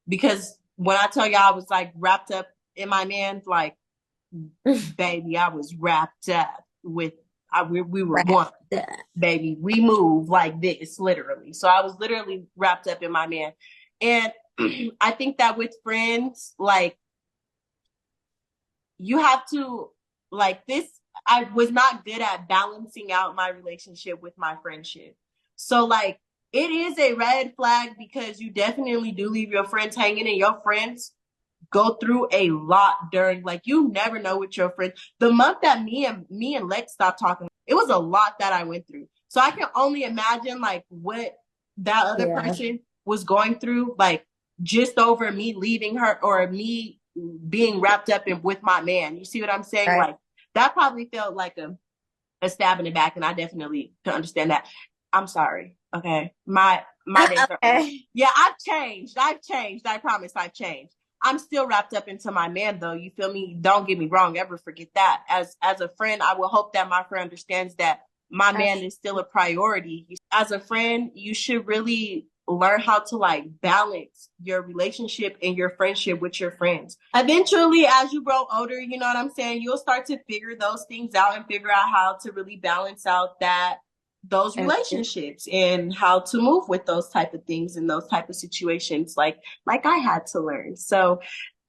Because when I tell you I was like wrapped up in my man, like, baby, I was wrapped up with we were
Right.
one, baby. We move like this, literally. So I was literally wrapped up in my man. And I think that with friends, like, you have to, like, this, I was not good at balancing out my relationship with my friendship. So like it is a red flag because you definitely do leave your friends hanging, and your friends go through a lot during, like, you never know with your friends. The month that me and Lex stopped talking, it was a lot that I went through. So I can only imagine like what that other
Yeah.
person was going through, like just over me leaving her or me being wrapped up in with my man. You see what I'm saying?
Right.
Like that probably felt like a stab in the back, and I definitely can understand that. I'm sorry. Okay. My days are over.
Okay.
Yeah, I've changed. I've changed. I promise I've changed. I'm still wrapped up into my man though. You feel me? Don't get me wrong, ever forget that. As a friend, I will hope that my friend understands that my man is still a priority. As a friend, you should really learn how to like balance your relationship and your friendship with your friends. Eventually, as you grow older, you know what I'm saying, you'll start to figure those things out and figure out how to really balance out that those relationships and how to move with those type of things and those type of situations like I had to learn. So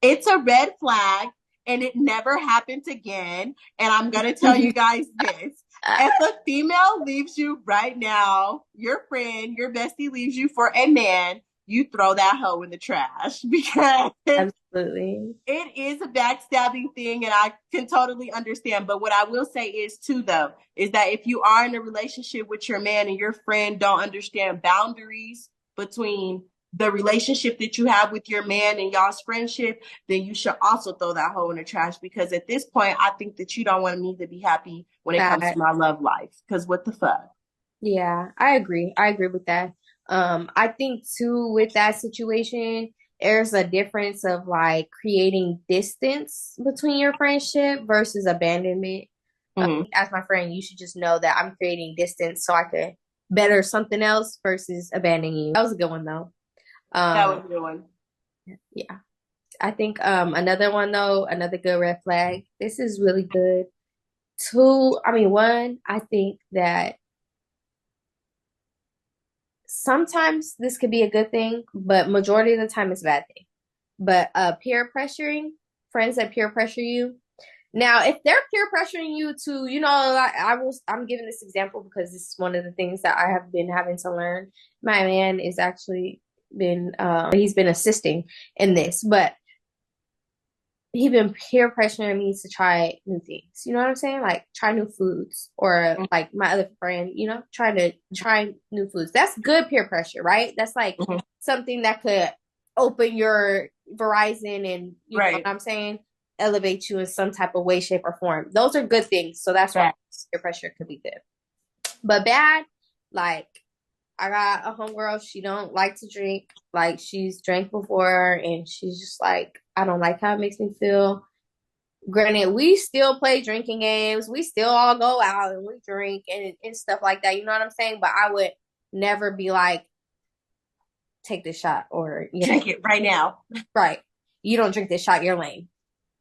it's a red flag, and it never happened again. And I'm going to tell you guys this. If a female leaves you right now, your friend, your bestie leaves you for a man, you throw that hoe in the trash because
Absolutely.
it is a backstabbing thing, and I can totally understand. But what I will say is too, though, is that if you are in a relationship with your man and your friend don't understand boundaries between the relationship that you have with your man and y'all's friendship, then you should also throw that hoe in the trash, because at this point, I think that you don't want me to be happy when it comes to my love life. Because what the fuck?
Yeah, I agree. I agree with that. I think too with that situation, there's a difference of like creating distance between your friendship versus abandonment.
Mm-hmm.
As my friend, you should just know that I'm creating distance so I could better something else versus abandoning you. That was a good one though.
That was a good one.
Yeah. I think another one though, another good red flag. This is really good. One, I think that sometimes this could be a good thing, but majority of the time it's a bad thing. But peer pressuring, friends that peer pressure you. Now, if they're peer pressuring you to, I'm giving this example because this is one of the things that I have been having to learn. My man is actually he's been assisting in this, but he's been peer pressuring me to try new things. You know what I'm saying? Like try new foods, or like my other friend, try to try new foods. That's good peer pressure, right? That's like something that could open your horizon and you know what I'm saying, elevate you in some type of way, shape, or form. Those are good things. So that's why peer pressure could be good. But bad, like I got a homegirl, she don't like to drink. Like she's drank before and she's just like, I don't like how it makes me feel. Granted, we still play drinking games. We still all go out and we drink and stuff like that. You know what I'm saying? But I would never be like, take this shot or
drink it right now.
Right. You don't drink this shot, you're lame.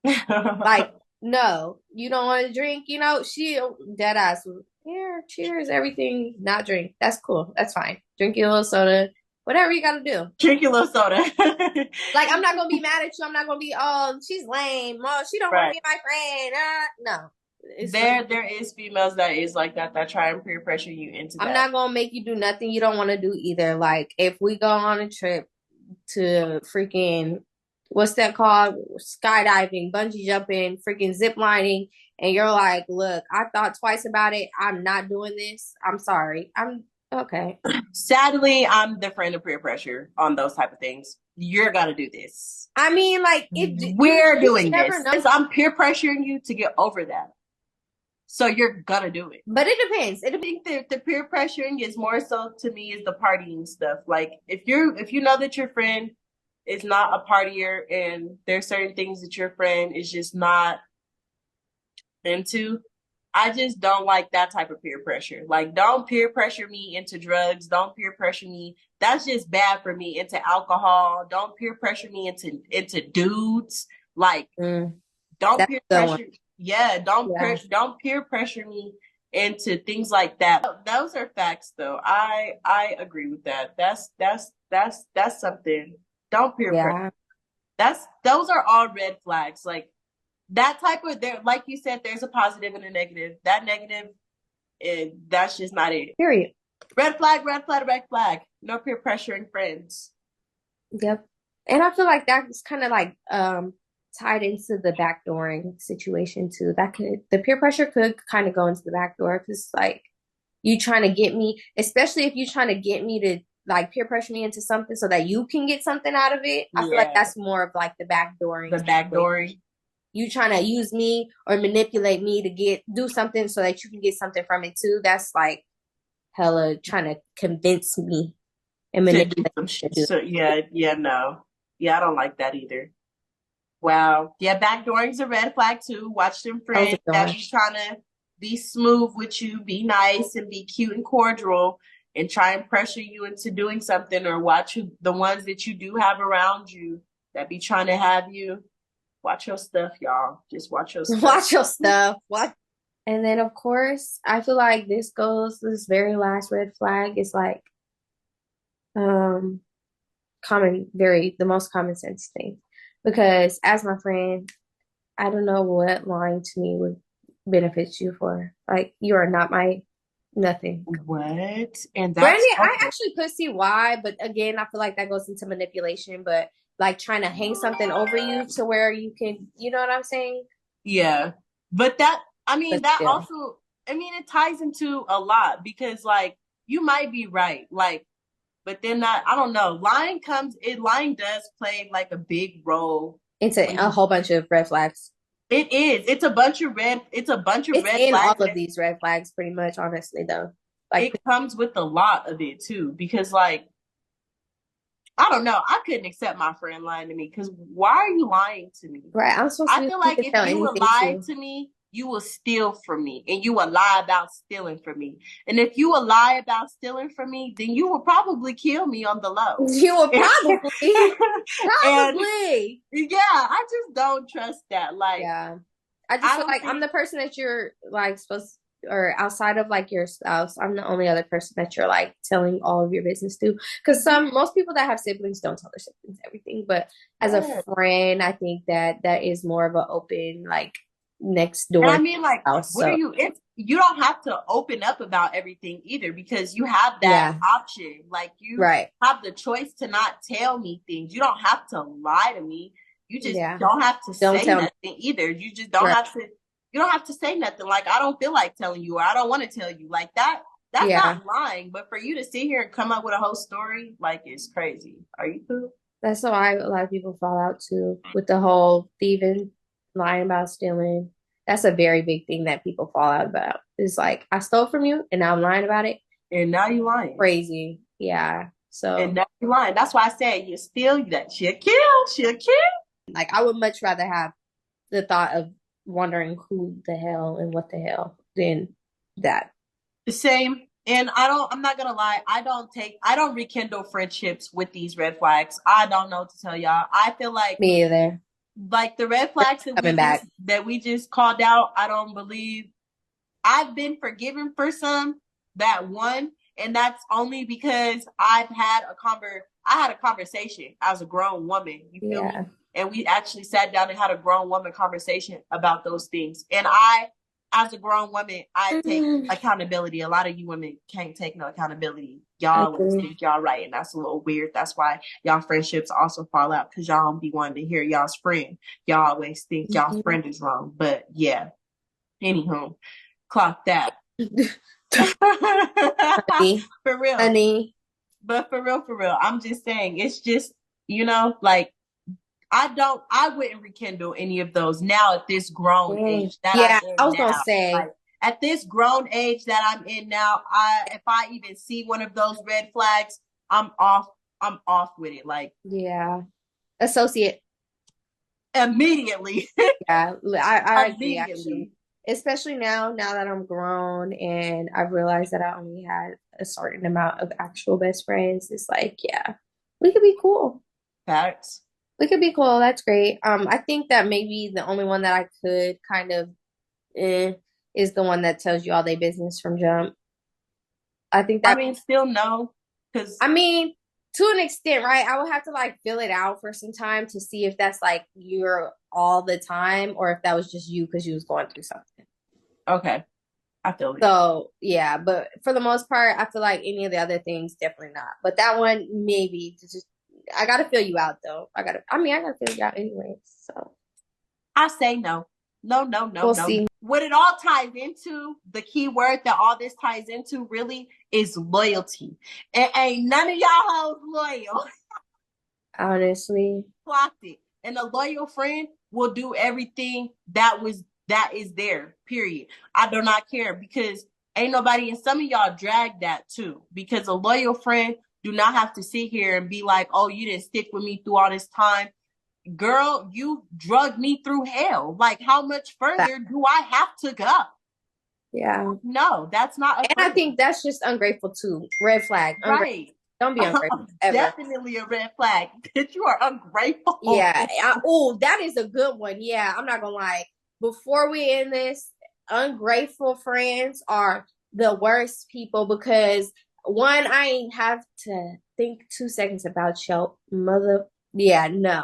Like, no, you don't want to drink, she dead ass. Here, cheers, everything, not drink. That's cool. That's fine. Drink your little soda, whatever you gotta do.
Drink your little soda.
Like, I'm not gonna be mad at you. I'm not gonna be, oh, she's lame. Oh, she don't want to be my friend. No.
There is females that is like that try and peer pressure you into that.
I'm not gonna make you do nothing you don't want to do either. Like, if we go on a trip to freaking, what's that called? Skydiving, bungee jumping, freaking zip lining. And you're like, look, I thought twice about it. I'm not doing this. I'm sorry. I'm okay.
Sadly, I'm the friend of peer pressure on those type of things. You're gonna do this.
I mean, like,
we're doing this. I'm peer pressuring you to get over that. So you're gonna do it.
But it depends.
I think the peer pressuring is more so to me is the partying stuff. Like if you know that your friend is not a partier and there's certain things that your friend is just not into, I just don't like that type of peer pressure. Like, don't peer pressure me into drugs. Don't peer pressure me. That's just bad for me. Into alcohol. Don't peer pressure me into dudes. Like, don't peer pressure. Yeah, don't peer pressure me into things like that. Those are facts, though. I agree with that. That's something. Don't peer pressure. Those are all red flags. Like, that type of there, like you said, there's a positive and a negative. That negative, that's just not it.
Period.
Red flag, red flag, red flag. No peer pressuring friends.
Yep. And I feel like that's kind of like tied into the backdooring situation too. That could the peer pressure could kind of go into the back door because like you trying to get me, especially if you trying to get me to like peer pressure me into something so that you can get something out of it. I feel like
Yeah.
that's more of like the backdooring
The
situation.
backdooring.
You trying to use me or manipulate me to get do something so that you can get something from it too. That's like hella trying to convince me and
To do
manipulate
some
me to
shit.
do.
So yeah, yeah, no. Yeah, I don't like that either. Wow. Yeah, backdooring's a red flag too. Watch them
That was a
friends
good
that
one.
be trying to be smooth with you, be nice and be cute and cordial and try and pressure you into doing something or watch the ones that you do have around you that be trying to have you. Watch your stuff, y'all. Just watch your stuff.
Watch your stuff. What? And then of course, I feel like this very last red flag is like um the most common sense thing. Because as my friend, I don't know what lying to me would benefit you for. Like you are not my nothing.
What? And that's
Granted, I
also,
actually could see why, but again, I feel like that goes into manipulation, but like trying to hang something over you to where you can, you know what I'm saying?
yeah. But that, I
But
mean, that
still.
also, I mean, it ties into a lot because, like, you might be right. Like, but then that, I don't know. Lying does play like a big role
Into
when
a
you,
whole bunch of red flags.
it is. It's a bunch of
It's
red
in all
flags
of
that
these red flags, pretty much, honestly, though. Like,
it comes with a lot of it too. Because, like, I don't know. I couldn't accept my friend lying to me because why are you lying to me?
right, I'm supposed to
I
be
feel
you
like
can
if
tell
you will
anything
lie
to.
to me, you will steal from me and you will lie about stealing from me. And if you will lie about stealing from me, then you will probably kill me on the low.
You will probably,
And
probably.
yeah, I just don't trust that. Like,
Yeah. I just
I
feel
don't
like I'm
think,
the person that you're like supposed or outside of like your spouse, I'm the only other person that you're like telling all of your business to. Because most people that have siblings don't tell their siblings everything. But as a
yeah.
friend, I think that that is more of an open, like next
And I
door
mean, like,
house.
what are
So
you? It's you don't have to open up about everything either because you have that
yeah,
option. Like, you
right.
have the choice to not tell me things. You don't have to lie to me. You just
Yeah.
don't have to
Don't
say
tell me.
nothing either. You just don't
Right.
have to. You don't have to say nothing. Like, I don't feel like telling you, or I don't want to tell you. Like that. That's
Yeah.
not lying. But for you to sit here and come up with a whole story, like, it's crazy. Are you cool?
That's why a lot of people fall out too with the whole thieving, lying about stealing. That's a very big thing that people fall out about. It's like I stole from you and now I'm lying about it.
And now you lying.
Crazy. Yeah.
And
So
now you lying. That's why I said you steal that. She'll kill. She'll kill.
like I would much rather have the thought of wondering who the hell and what the hell than that.
The same. And I'm not gonna lie, I don't rekindle friendships with these red flags. I don't know what to tell y'all. I feel
Me either.
like the red flags
Coming back.
that we just called out, I don't believe I've been forgiven for some that one, and that's only because I had a conversation as a grown woman. You feel me?
Yeah.
And we actually sat down and had a grown woman conversation about those things. And I, as a grown woman, I take accountability. A lot of you women can't take no accountability. Y'all always
Agree.
think y'all right, and that's a little weird. That's why y'all friendships also fall out because y'all don't be wanting to hear y'all's friend. Y'all always think y'all's friend is wrong. But yeah, anywho, clock that.
Honey.
For real.
Honey.
But for real, I'm just saying, it's just, like I wouldn't rekindle any of those now at this grown age that
Yeah,
I'm
I
in
was gonna
now.
say,
Like, at this grown age that I'm in now, if I even see one of those red flags, I'm off. I'm off with it. Like,
yeah. Associate.
immediately.
Yeah, I agree
Immediately.
actually. Especially now that I'm grown and I've realized that I only had a certain amount of actual best friends, it's like, yeah, we could be cool.
Facts.
We could be cool. That's great. I think that maybe the only one that I could kind of eh, is the one that tells you all their business from jump. I think
I
that
mean, still no, because
I mean, to an extent, right? I would have to like fill it out for some time to see if that's like you're all the time or if that was just you because you was going through something.
okay. I feel it.
So yeah, but for the most part, I feel like any of the other things, definitely not. But that one, maybe. Just I gotta feel you out though. I gotta feel you out anyway. So
I say no. No, no, no,
we'll
no.
see.
What it all ties into, the key word that all this ties into really is loyalty. And ain't none of y'all hoes loyal.
Honestly,
Clocked it. And a loyal friend will do everything that is there. Period. I do not care because ain't nobody, and some of y'all drag that too. Because a loyal friend do not have to sit here and be like, oh, you didn't stick with me through all this time. Girl, you drugged me through hell. Like, how much further do I have to go?
yeah.
No, that's not a
And I
friend.
think that's just ungrateful too. Red flag. Ungrateful.
Right.
Don't be ungrateful ever.
Definitely a red flag. Bitch, you are ungrateful.
Yeah. That is a good one. Yeah, I'm not gonna lie. Before we end this, ungrateful friends are the worst people because one, I ain't have to think 2 seconds about your mother. Yeah, no.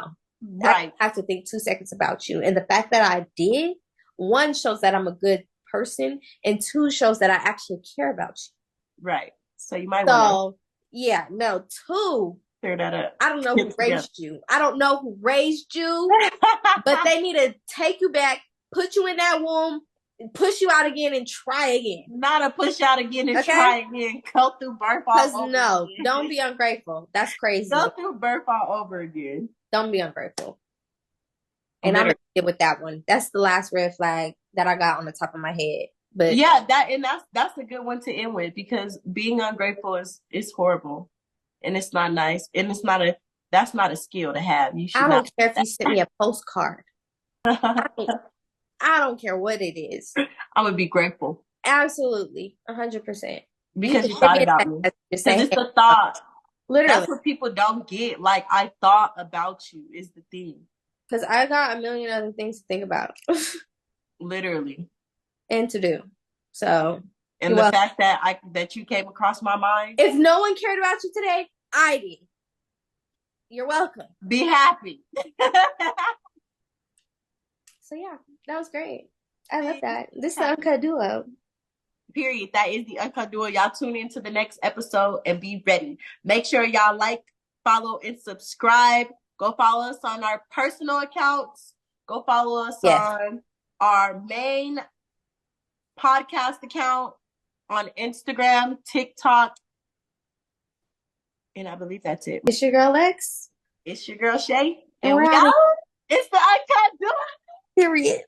I
Right.
have to think 2 seconds about you. And the fact that I did, one shows that I'm a good person, and two shows that I actually care about you.
Right. So you might want
So yeah, no, two,
to clear that up.
I don't know who raised you. I don't know who raised you, but they need to take you back, put you in that womb, push you out again, and try again.
Not a push out again and
Okay?
try again. Go through birth all
Because
over
no,
again.
don't be ungrateful. That's crazy.
Go through birth all over again.
Don't be ungrateful. And I'm gonna get with that one. That's the last red flag that I got on the top of my head. But
yeah, that's a good one to end with because being ungrateful is horrible, and it's not nice, and that's not a skill to have. You should
I
not.
don't care if you send me a postcard. I don't care what it is.
I would be grateful.
Absolutely, 100%.
Because you thought about me. Because it's the thought.
Literally.
That's what people don't get. Like, I thought about you is the thing.
Because I got a million other things to think about.
Literally.
And to do. So.
And the fact that you came across my mind.
If no one cared about you today, I did. You're welcome.
Be happy.
So yeah, that was great. I love that. This is the Uncut Duo.
Period. That is the Uncut Duo. Y'all tune in to the next episode and be ready. Make sure y'all like, follow, and subscribe. Go follow us on our personal accounts. Go follow us on our main podcast account on Instagram, TikTok. And I believe that's it.
It's your girl Lex.
It's your girl Shay.
And
we out. It's the Uncut Duo.
Period.